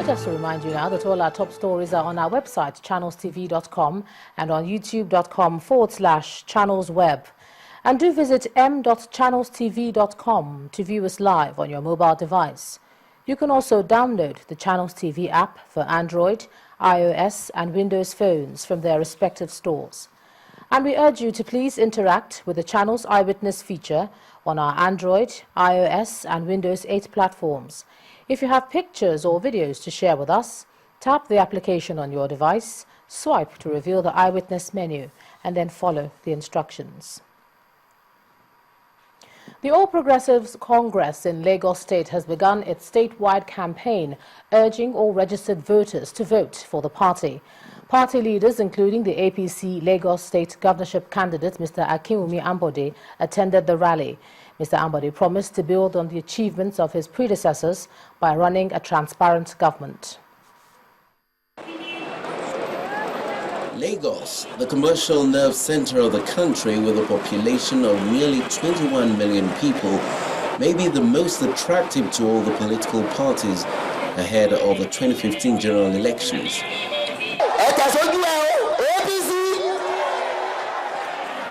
Just to remind you now that all our top stories are on our website, channelstv.com, and on youtube.com/channelsweb. And do visit m.channelstv.com to view us live on your mobile device. You can also download the Channels TV app for Android, iOS and Windows phones from their respective stores. And we urge you to please interact with the Channels Eyewitness feature on our Android, iOS and Windows 8 platforms. If you have pictures or videos to share with us, tap the application on your device, swipe to reveal the Eyewitness menu, and then follow the instructions. The All Progressives Congress in Lagos State has begun its statewide campaign urging all registered voters to vote for the party. Party leaders, including the APC Lagos State governorship candidate, Mr. Akinwumi Ambode, attended the rally. Mr. Ambode promised to build on the achievements of his predecessors by running a transparent government. Lagos, the commercial nerve center of the country with a population of nearly 21 million people, may be the most attractive to all the political parties ahead of the 2015 general elections.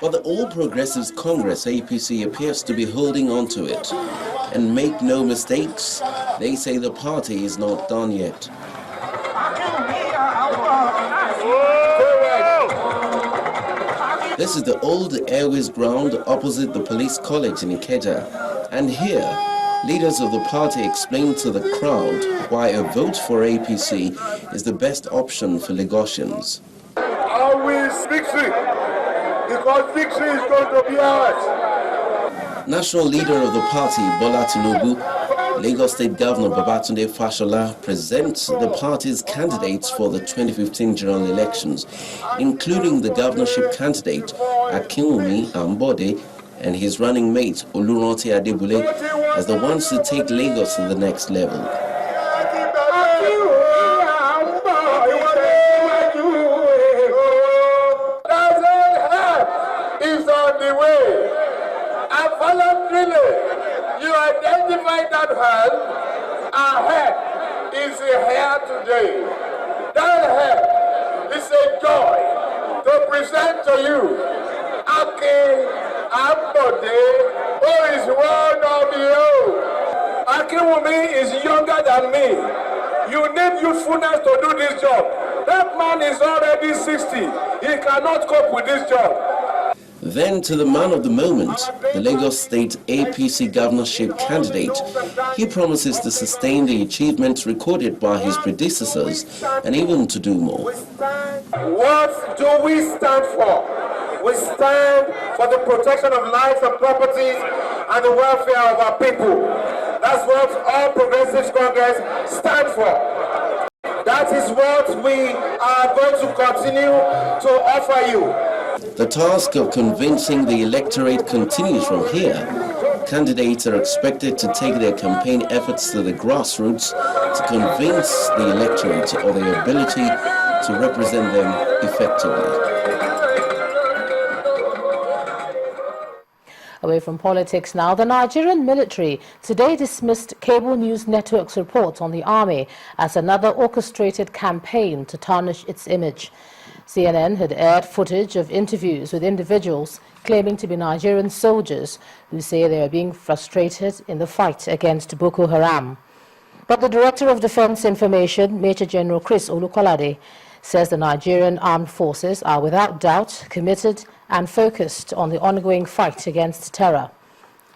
But the All Progressives Congress, APC, appears to be holding on to it. And make no mistakes, they say the party is not done yet. This is the old Airways ground opposite the police college in Ikeja. And here, leaders of the party explain to the crowd why a vote for APC is the best option for Lagosians. Always victory, because victory is going to be ours. National leader of the party, Bola Tinubu, Lagos State Governor Babatunde Fashola presents the party's candidates for the 2015 general elections, including the governorship candidate Akinwumi Ambode and his running mate Oluranti Adebule as the ones to take Lagos to the next level. Is on the way. And voluntarily, you identify that hand. Our head is here today. That head is a joy to present to you Akin Ambode, who is one of you. Akinwumi is younger than me. You need youthfulness to do this job. That man is already 60. He cannot cope with this job. Then to the man of the moment, the Lagos State APC governorship candidate. He promises to sustain the achievements recorded by his predecessors and even to do more. What do we stand for? We stand for the protection of lives and properties and the welfare of our people. That's what All Progressives Congress stands for. That is what we are going to continue to offer you. The task of convincing the electorate continues from here. Candidates are expected to take their campaign efforts to the grassroots to convince the electorate of their ability to represent them effectively. Away from politics now, the Nigerian military today dismissed Cable News Network's report on the army as another orchestrated campaign to tarnish its image. CNN had aired footage of interviews with individuals claiming to be Nigerian soldiers who say they are being frustrated in the fight against Boko Haram. But the Director of Defense Information, Major General Chris Olukolade, says the Nigerian armed forces are without doubt committed and focused on the ongoing fight against terror.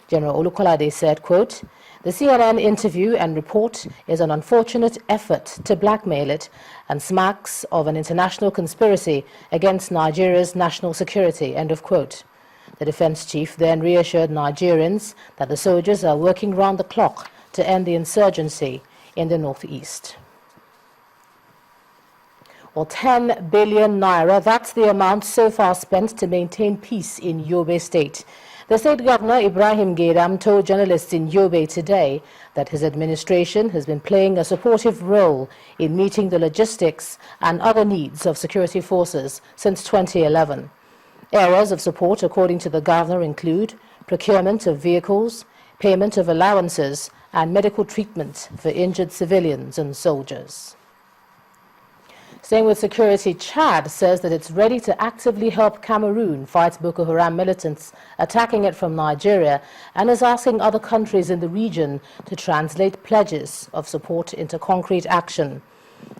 General Olukolade said, quote, "The CNN interview and report is an unfortunate effort to blackmail it and smacks of an international conspiracy against Nigeria's national security," end of quote. The defense chief then reassured Nigerians that the soldiers are working round the clock to end the insurgency in the northeast. Well, 10 billion naira, that's the amount so far spent to maintain peace in Yobe State. The state governor, Ibrahim Gaidam, told journalists in Yobe today that his administration has been playing a supportive role in meeting the logistics and other needs of security forces since 2011. Areas of support, according to the governor, include procurement of vehicles, payment of allowances, and medical treatment for injured civilians and soldiers. Staying with security, Chad says that it's ready to actively help Cameroon fight Boko Haram militants attacking it from Nigeria, and is asking other countries in the region to translate pledges of support into concrete action.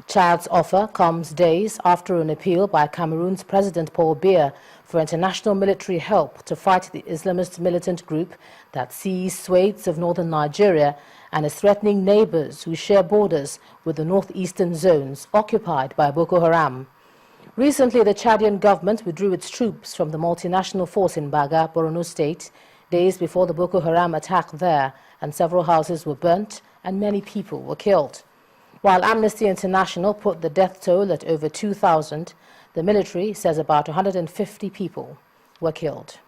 Chad's offer comes days after an appeal by Cameroon's President Paul Biya for international military help to fight the Islamist militant group that seized swathes of northern Nigeria and is threatening neighbors who share borders with the northeastern zones occupied by Boko Haram. Recently, the Chadian government withdrew its troops from the multinational force in Baga, Borno State, days before the Boko Haram attack there, and several houses were burnt and many people were killed. While Amnesty International put the death toll at over 2,000, the military says about 150 people were killed.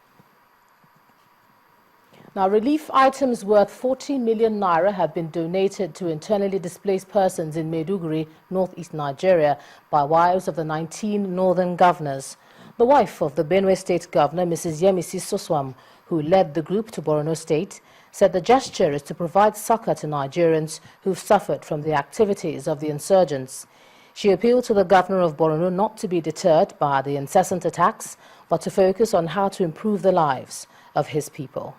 Now, relief items worth 40 million naira have been donated to internally displaced persons in Maiduguri, northeast Nigeria, by wives of the 19 northern governors. The wife of the Benue State Governor, Mrs. Yemisi Soswam, who led the group to Borno State, said the gesture is to provide succor to Nigerians who've suffered from the activities of the insurgents. She appealed to the governor of Borno not to be deterred by the incessant attacks, but to focus on how to improve the lives of his people.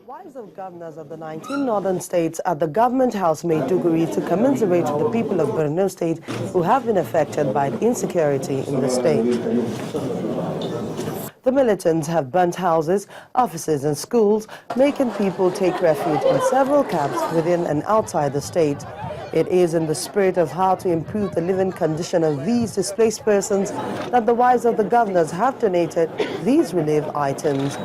Wives of governors of the 19 northern states at the Government House Maiduguri to commiserate with the people of Borno State who have been affected by insecurity in the state. The militants have burnt houses, offices and schools, making people take refuge in several camps within and outside the state. It is in the spirit of how to improve the living condition of these displaced persons that the wives of the governors have donated these relief items.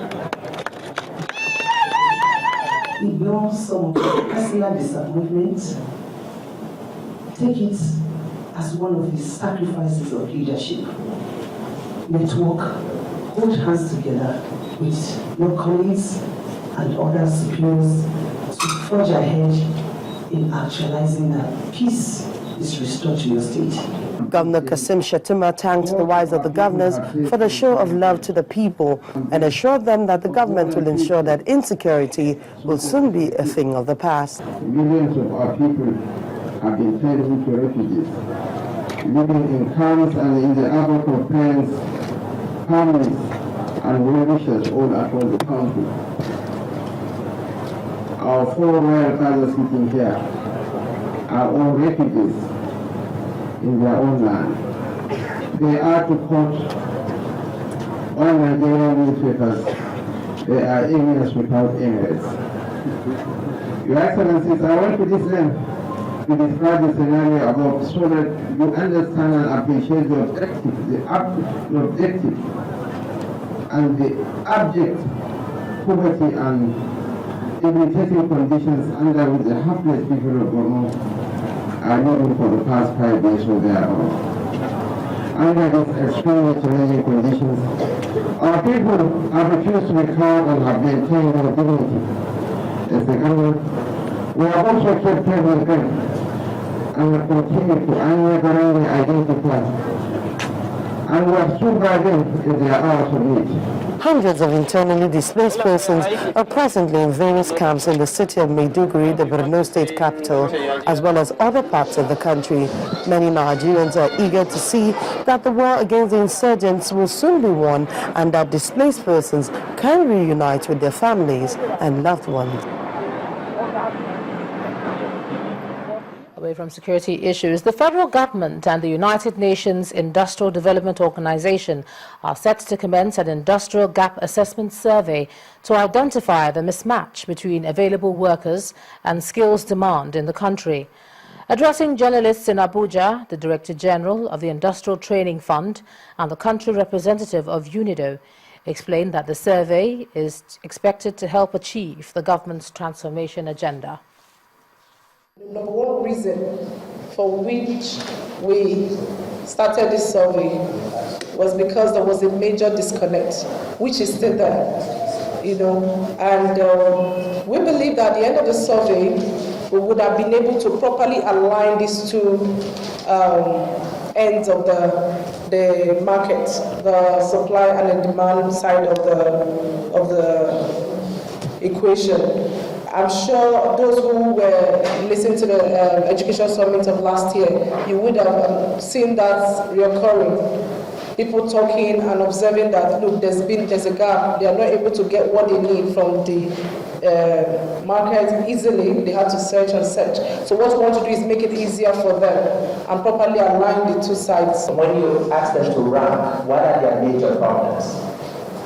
Ignore some of the personal disappointments. Take it as one of the sacrifices of leadership. Network, hold hands together with your colleagues and other superiors to forge ahead in actualizing that peace is restored to your state. Governor Kasim Shettima thanked the wives of the governors for the show of love to the people and assured them that the government will ensure that insecurity will soon be a thing of the past. Millions of our people have been turned into refugees, living in camps and in the havoc of parents, families, and well-wishers all across the country. Our four royal fathers sitting here are all refugees in their own land. They are, to quote all Nigerian newspapers, they are Emirs without Emirs. Your Excellencies, I went to this length to describe the scenario above so that you understand and appreciate the objective and the abject poverty and debilitating conditions under which the hapless people of Borno are living for the past 5 days or thereof. Under these extremely challenging conditions, our people have refused to be cowed and have maintained their dignity. As the government, we have also kept pace with them and have continued to unwaveringly identify and we have stood by them in their hours of need. Hundreds of internally displaced persons are presently in various camps in the city of Maiduguri, the Borno State capital, as well as other parts of the country. Many Nigerians are eager to see that the war against the insurgents will soon be won and that displaced persons can reunite with their families and loved ones. Away from security issues, the federal government and the United Nations Industrial Development Organization are set to commence an industrial gap assessment survey to identify the mismatch between available workers and skills demand in the country. Addressing journalists in Abuja, the Director General of the Industrial Training Fund and the country representative of UNIDO explained that the survey is expected to help achieve the government's transformation agenda. The number one reason for which we started this survey was because there was a major disconnect, which is still there, and we believe that at the end of the survey, we would have been able to properly align these two ends of the market, the supply and the demand side of the equation. I'm sure those who were listening to the Education Summit of last year, you would have seen that reoccurring. People talking and observing that, look, there's a gap. They are not able to get what they need from the market easily. They have to search and search. So what we want to do is make it easier for them and properly align the two sides. When you ask them to rank, what are their major problems?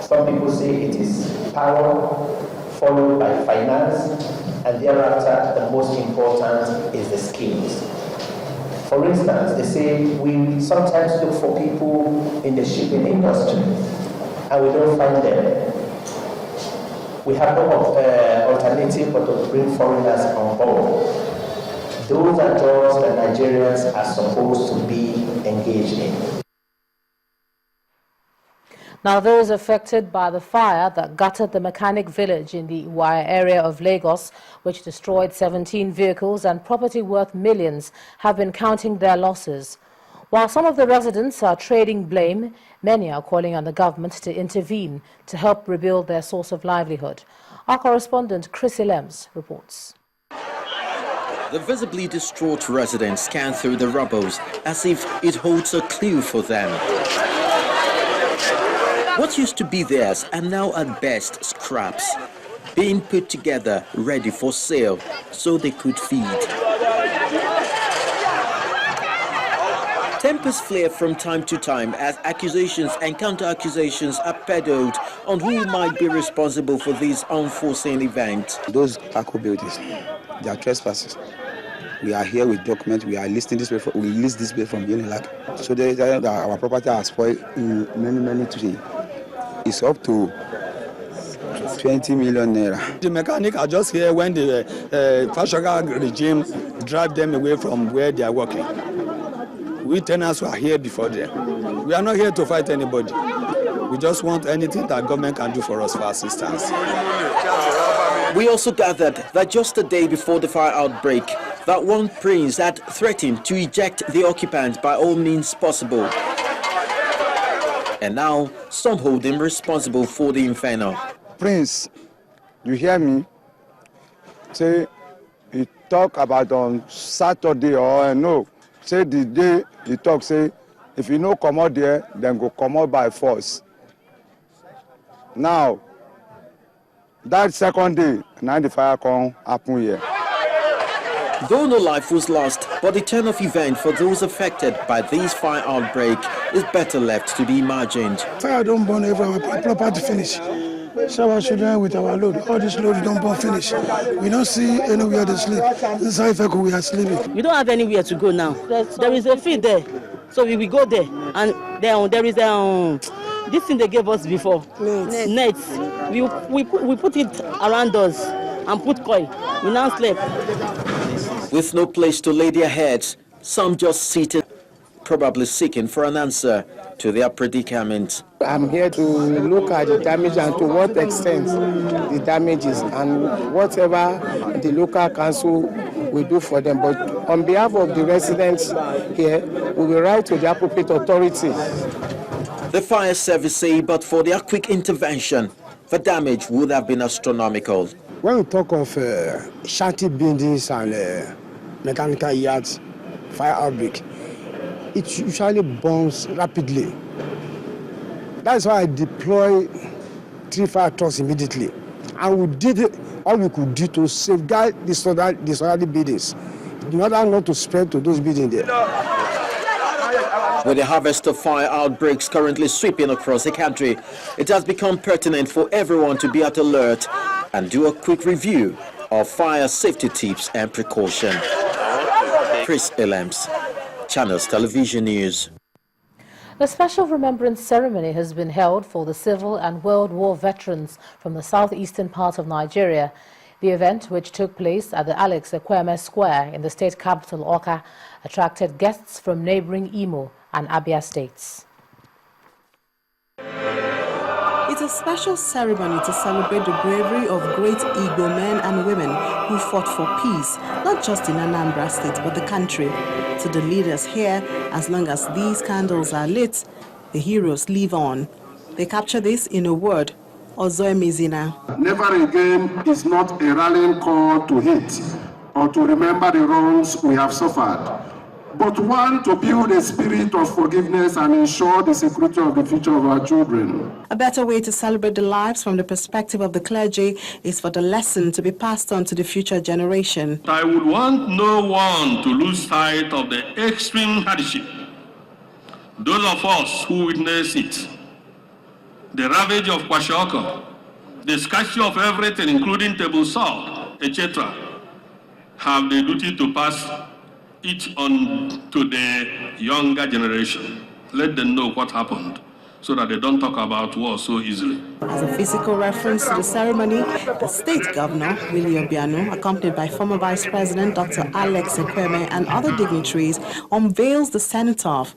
Some people say it is power, followed by finance, and thereafter the most important is the skills. For instance, they say we sometimes look for people in the shipping industry and we don't find them. We have no alternative but to bring foreigners on board. Those are jobs that Nigerians are supposed to be engaged in. Now, those affected by the fire that gutted the mechanic village in the Iwaya area of Lagos, which destroyed 17 vehicles and property worth millions, have been counting their losses. While some of the residents are trading blame, many are calling on the government to intervene to help rebuild their source of livelihood. Our correspondent Chris Ilems reports. The visibly distraught residents scan through the rubble as if it holds a clue for them. What used to be theirs are now at best scraps, being put together ready for sale so they could feed. Tempers flare from time to time as accusations and counter-accusations are peddled on who might be responsible for this unforeseen event. Those Paco buildings, they are trespassers. We are here with documents. We are listing this way. We list this way from Unilag. So our property are spoiled in many trees. It's up to 20 million naira. The mechanics are just here when the Fashoga regime drive them away from where they are working. We tenants were here before them. We are not here to fight anybody. We just want anything that government can do for us for assistance. We also gathered that just a day before the fire outbreak, that one prince had threatened to eject the occupants by all means possible. And now, some hold him responsible for the inferno. Prince, you hear me? Say, he talk about on Saturday or no. Say the day he talk, say, if you no come out there, then go come out by force. Now, that second day, now the fire come happen here. Though no life was lost, but the turn of event for those affected by this fire outbreak is better left to be imagined. Fire don't burn everywhere, property finish. So our children with our load, all this load don't burn finish. We don't see anywhere to sleep. Inside Feco we are sleeping. We don't have anywhere to go now. There is a field there, so we will go there. And there is this thing they gave us before, nets. We put it around us and put coil. We now sleep. With no place to lay their heads, some just seated, probably seeking for an answer to their predicament. I'm here to look at the damage and to what extent the damage is and whatever the local council will do for them. But on behalf of the residents here, we will write to the appropriate authorities. The fire service say, but for their quick intervention, the damage would have been astronomical. When we talk of shanty buildings and mechanical yards, fire outbreak, it usually burns rapidly. That's why I deploy 3 fire trucks immediately. And we did all we could do to safeguard the surrounding buildings, in order not to spread to those buildings there. With the harvest of fire outbreaks currently sweeping across the country, it has become pertinent for everyone to be at alert and do a quick review of fire safety tips and precaution. Chris Ilems, Channels Television News. A special remembrance ceremony has been held for the civil and World War veterans from the southeastern part of Nigeria. The event, which took place at the Alex Ekweme Square in the state capital, Awka, attracted guests from neighboring Imo and Abia states. It's a special ceremony to celebrate the bravery of great Igbo men and women who fought for peace, not just in Anambra State, but the country. To the leaders here, as long as these candles are lit, the heroes live on. They capture this in a word: Ozoemezina. Never again is not a rallying call to hate or to remember the wrongs we have suffered, but one to build a spirit of forgiveness and ensure the security of the future of our children. A better way to celebrate the lives from the perspective of the clergy is for the lesson to be passed on to the future generation. I would want no one to lose sight of the extreme hardship. Those of us who witness it, the ravage of Kwashiorkor, the scarcity of everything, including table salt, etc., have the duty to pass it on to the younger generation. Let them know what happened so that they don't talk about war so easily. As a physical reference to the ceremony, the state governor, Willie Obiano, accompanied by former Vice President Dr. Alex Ekweme and other dignitaries, unveils the cenotaph.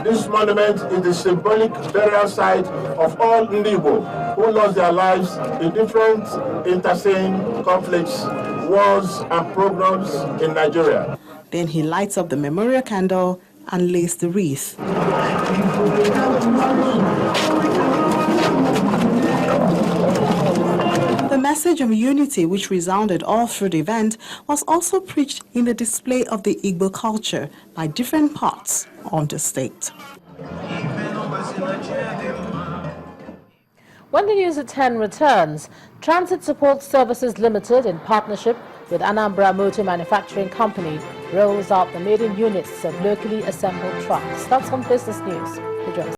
This monument is the symbolic burial site of all Ndibo who lost their lives in different intersane conflicts, wars, and programs in Nigeria. Then he lights up the memorial candle and lays the wreath. The message of unity, which resounded all through the event, was also preached in the display of the Igbo culture by different parts of the state. When the news at 10 returns, Transit Support Services Limited, in partnership with Anambra Motor Manufacturing Company, rolls out the maiden units of locally assembled trucks. That's on Business News.